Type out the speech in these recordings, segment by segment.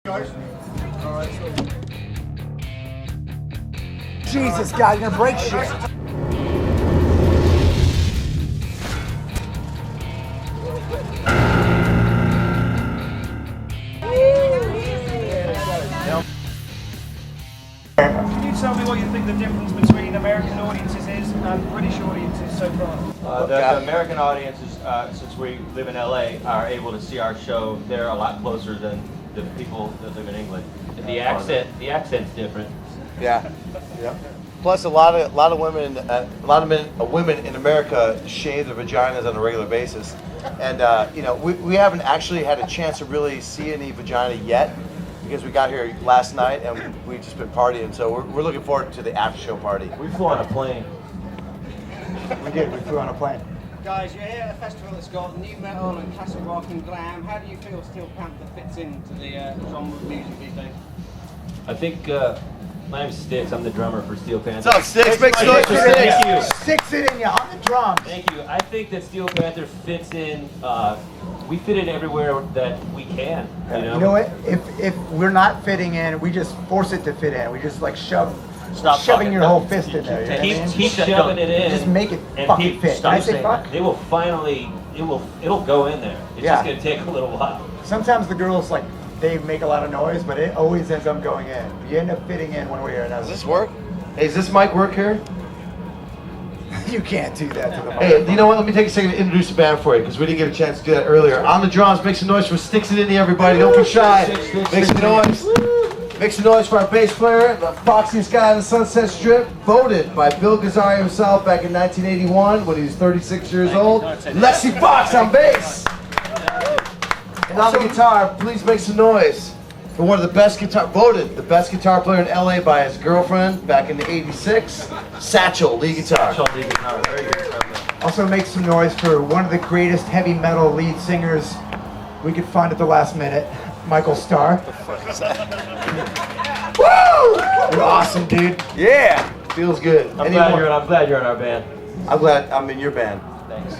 Guys. All right, so. Jesus, God, you're gonna break shit. Can you tell me what you think the difference between American audiences is and British audiences so far? The American audiences, since we live in LA, are able to see our show. They're a lot closer than the people that live in England. The accent's different. Yeah. Yeah. Plus, a lot of women in America shave their vaginas on a regular basis, and we haven't actually had a chance to really see any vagina yet because we got here last night and we've just been partying. So we're looking forward to the after show party. We flew on a plane. We did. We flew on a plane. Guys, you're here at a festival that's got new metal and classic rock and glam. How do you feel Steel Panther fits into the genre of music these days? I think my name's Sticks. I'm the drummer for Steel Panther. What's up, Sticks? Make some noise for Sticks. Thank you. Sticks it in you on the drums. Thank you. I think that Steel Panther fits in. We fit in everywhere that we can. You know what? If we're not fitting in, we just force it to fit in. We just like shoving your whole fist in there. You know what I mean? Keep shoving it in. Just make it and fucking fit. Can I say fuck? They will finally. It'll go in there. It's just gonna take a little while. Sometimes the girls they make a lot of noise, but it always ends up going in. You end up fitting in one way or another. Does this work? Hey, does this mic work here? You can't do that to the mic. Hey, you know what? Let me take a second to introduce the band for you because we didn't get a chance to do that earlier. On the drums, make some noise for Sticks It Indie, everybody. Don't be shy. Make some noise. Make some noise for our bass player, the foxiest guy on the Sunset Strip, voted by Bill Gazzari himself back in 1981 when he was 36 years old. Lexi Fox on bass. And on the guitar, please make some noise for one of the best voted the best guitar player in LA by his girlfriend back in the '86, Satchel, lead guitar. Satchel, lead guitar. Very good guitar player. Also make some noise for one of the greatest heavy metal lead singers we could find at the last minute, Michael Starr. Woo! You're awesome, dude. Yeah, feels good. I'm glad you're in our band. I'm glad I'm in your band. Thanks.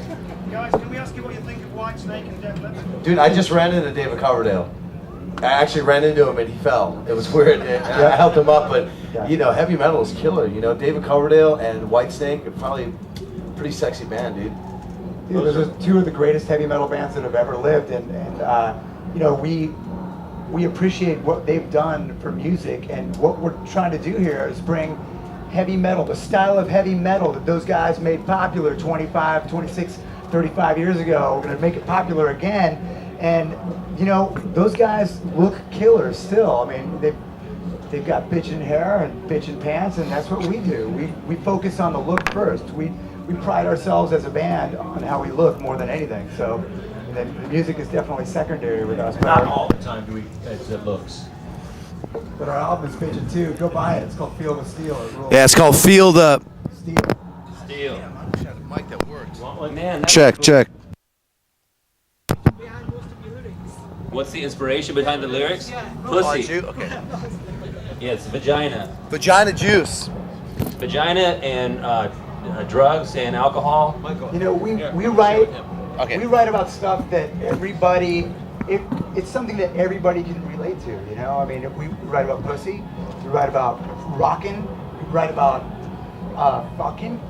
Guys, can we ask you what you think of Whitesnake and Def Leppard? Dude, I just ran into David Coverdale. I actually ran into him and he fell. It was weird. I helped him up, but heavy metal is killer. You know, David Coverdale and Whitesnake are probably a pretty sexy band, dude. Dude, those are two of the greatest heavy metal bands that have ever lived, and we appreciate what they've done for music, and what we're trying to do here is bring heavy metal, the style of heavy metal that those guys made popular 25, 26, 35 years ago. We're going to make it popular again, and those guys look killer still. I mean, they've got bitchin' hair and bitchin' pants, and that's what we do. We focus on the look first. We pride ourselves as a band on how we look more than anything. So the music is definitely secondary with us. Not all the time do we as it looks. But our album is bitchin' too. Go buy it. It's called Feel the Steel. Yeah, it's called Feel the Steel. Steel. mic that works. Well, man, that's Check, cool. check. What's the inspiration behind the lyrics? Pussy. Okay. Yeah, it's vagina. Vagina juice. Vagina and drugs and alcohol. We write. Okay. We write about stuff that it's something that everybody can relate to, I mean, we write about pussy, we write about rocking, we write about fucking.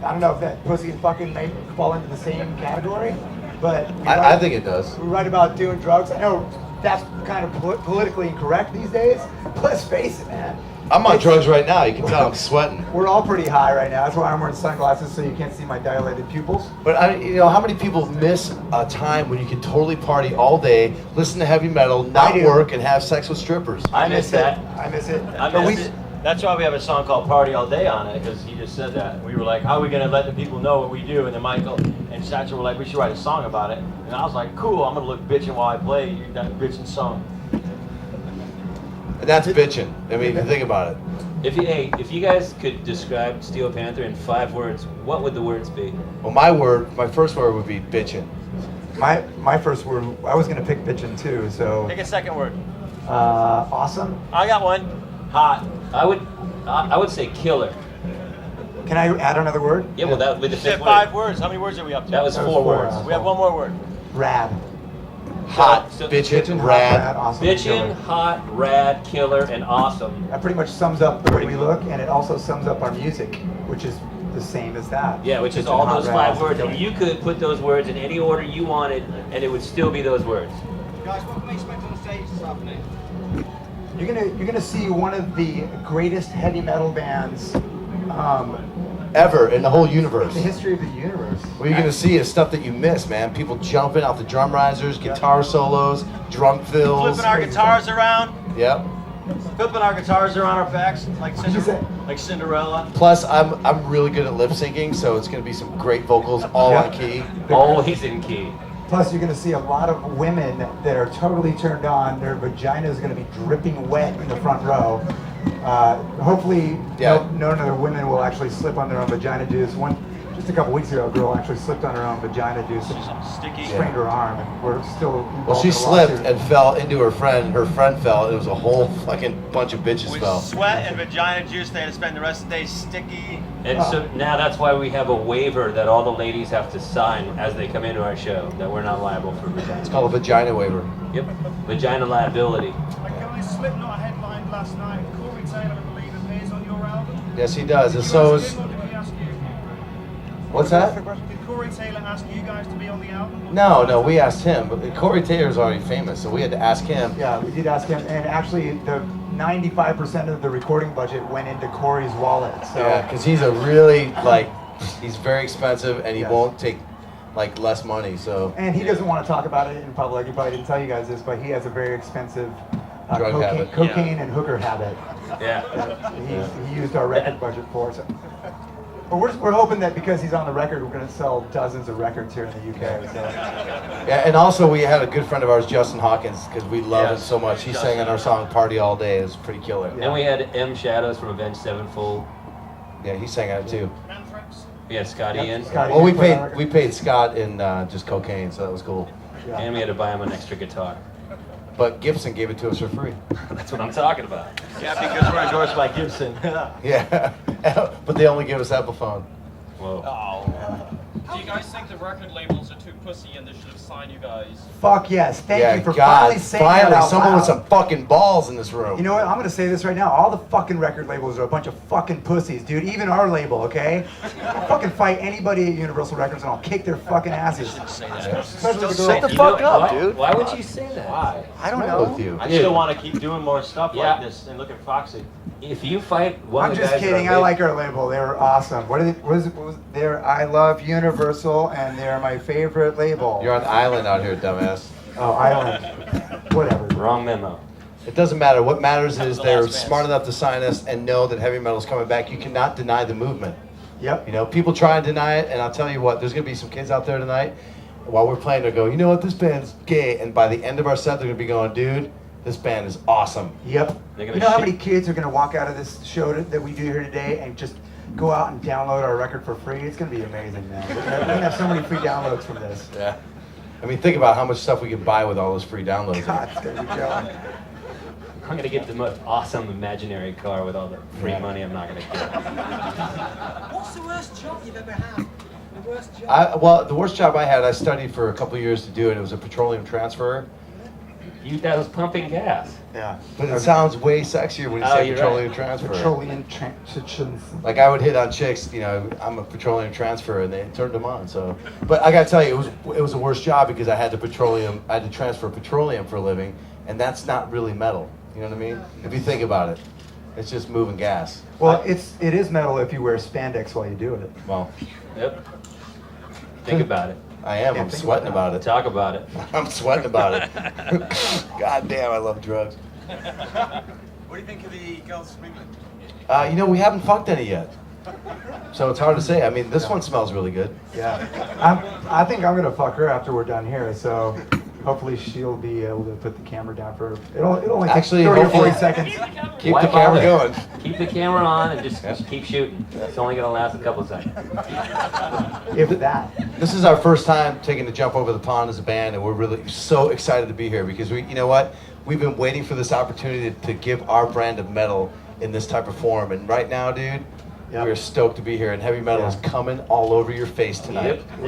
I don't know if that pussy and fucking may fall into the same category, but I think it does. we write about doing drugs. I know that's kind of politically incorrect these days, but let's face it, man. I'm on drugs right now. You can tell I'm sweating. We're all pretty high right now. That's why I'm wearing sunglasses so you can't see my dilated pupils. But how many people miss a time when you can totally party all day, listen to heavy metal, not do. work, and have sex with strippers? I miss that. I miss it. I miss it. That's why we have a song called Party All Day on it, because he just said that. We were like, how are we going to let the people know what we do? And then Michael and Satchel were like, we should write a song about it. And I was like, cool, I'm going to look bitchin' while I play that bitchin' song. And that's bitching. I mean, think about it. If you guys could describe Steel Panther in 5 words, what would the words be? Well, my first word would be bitching. My first word, I was gonna pick bitchin' too, so Pick a second word. awesome. I got one. Hot. I would say killer. Can I add another word? Yeah, well that would be the You said 5th 5 word. words. How many words are we up to? That was That was 4 4. words. We have one more word. Rad. hot, So- bitchin', hot, rad. awesome, Bitchin', killer. hot, rad, killer, and awesome. That pretty much sums up the way we look, and it also sums up our music, which is the same as that. Yeah, which is Bitchin', all hot, those rad, 5 awesome, words, killer. and you could put those words in any order you wanted, and it would still be those words. Guys, what can we expect on stage this afternoon? You're gonna see one of the greatest heavy metal bands Ever in the whole in universe. the history of the universe. What you're gonna see is stuff that you miss, man. People jumping off the drum risers, guitar solos, drum fills. Flipping our guitars around. Yep. Flipping our guitars around our backs like What'd you say? Cinderella. Plus, I'm really good at lip syncing, so it's gonna be some great vocals, all Yeah. on key. Always in key. Plus, you're gonna see a lot of women that are totally turned on. Their vagina is gonna be dripping wet in the front row. Hopefully, Yeah. none of the women will actually slip on their own vagina juice. Just a couple weeks ago, a girl actually slipped on her own vagina juice and Sticky. sprained her arm, and we're still involved Well, she in a slipped lawsuit. and fell into her friend. Her friend fell. And it was a whole fucking bunch of bitches With fell. sweat and vagina juice, they had to spend the rest of the day sticky. And so now that's why we have a waiver that all the ladies have to sign as they come into our show, that we're not liable for vagina. It's called a vagina waiver. Yep, vagina liability. Guys, Slipknot headlined last night. Corey Taylor, I believe, appears on your album. Yes, he does. And Did you so ask is. him or did he ask you? What's that? Did Corey Taylor ask you guys to be on the album? No, we asked him. But Corey Taylor's already famous, so we had to ask him. Yeah, we did ask him, and actually, the 95% of the recording budget went into Corey's wallet. So Yeah, because he's a really, like, he's very expensive and he Yes. won't take, like, less money, so. And he doesn't want to talk about it in public. He probably didn't tell you guys this, but he has a very expensive Drug habit. cocaine and hooker habit. Yeah. He used our record budget for. So. But we're hoping that because he's on the record, we're going to sell dozens of records here in the UK. So. Yeah, and also we had a good friend of ours, Justin Hawkins, because we love Yes. it so much. He sang on our song "Party All Day." It was pretty killer. And we had M Shadows from Avenged Sevenfold. Yeah, he sang on it too. Anthrax. We had Scotty in. Scotty. Well, Yeah. we paid Scott in just cocaine, so that was cool. Yeah. And we had to buy him an extra guitar. But Gibson gave it to us for free. That's what I'm talking about. Yeah, because we're endorsed by Gibson. Yeah, but they only give us Epiphone. Whoa. Do you guys think the record labels are too pussy and they should have signed you guys? Fuck yes. Thank Yeah, you for God, finally saying that out someone with loud. some fucking balls in this room. You know what? I'm gonna say this right now. All the fucking record labels are a bunch of fucking pussies, dude. Even our label, okay? I'll fucking fight anybody at Universal Records and I'll kick their fucking asses. Especially the girl. Shut the You fuck know- up, why, dude. Why would you say that? Why? I don't What's know. wrong with you? I Dude, still want to keep doing more stuff Yeah. like this and look at Foxy. If you fight one I'm of the just guys that kidding. are I big- like our label. They're awesome. What was their I love Universal and they're my favorite label. You're on the island out here, dumbass. Oh, Island. Whatever. Wrong memo. It doesn't matter. What matters is the they're last band. smart enough to sign us and know that heavy metal's coming back. You cannot deny the movement. Yep. You know, people try and deny it, and I'll tell you what, there's gonna be some kids out there tonight, while we're playing, they'll go, you know what, this band's gay, and by the end of our set, they're gonna be going, dude, this band is awesome. Yep. They're You gonna know how shit- many kids are going to walk out of this show that we do here today and just go out and download our record for free? It's going to be amazing, man. We're going to have so many free downloads from this. Yeah. I mean, think about how much stuff we could buy with all those free downloads. God, it's going to be jelly. I'm gonna get the most awesome imaginary car with all the free Yeah. money I'm not gonna get. What's the worst job you've ever had? The worst job? Well, the worst job I had, I studied for a couple of years to do it. It was a petroleum transfer. That was pumping gas. Yeah. But it sounds way sexier when you Oh, say you're petroleum right. transfer. Petroleum transitions. Like I would hit on chicks, you know, I'm a petroleum transfer, and they turned them on. So, but I gotta tell you, it was the worst job because I had to transfer petroleum for a living, and that's not really metal. You know what I mean? If you think about it, it's just moving gas. Well, it is metal if you wear spandex while you do it. Well, Yep. Think about it. I am. Yeah, I'm think sweating about about it. Talk about it. I'm sweating about it. God damn, I love drugs. What do you think of the girls from England? You know, we haven't fucked any yet, so it's hard to say. I mean, this one smells really good. Yeah. I think I'm going to fuck her after we're done here, so hopefully she'll be able to put the camera down for. It'll only take Actually, 30 or hopefully- 40 seconds. Keep Why the camera bother? going. Keep the camera on and just keep shooting. It's only gonna last a couple of seconds. If that. This is our first time taking the jump over the pond as a band, and we're really so excited to be here because you know what? We've been waiting for this opportunity to give our brand of metal in this type of form, and right now, dude, Yep. we're stoked to be here, and heavy metal is coming all over your face tonight. Yep.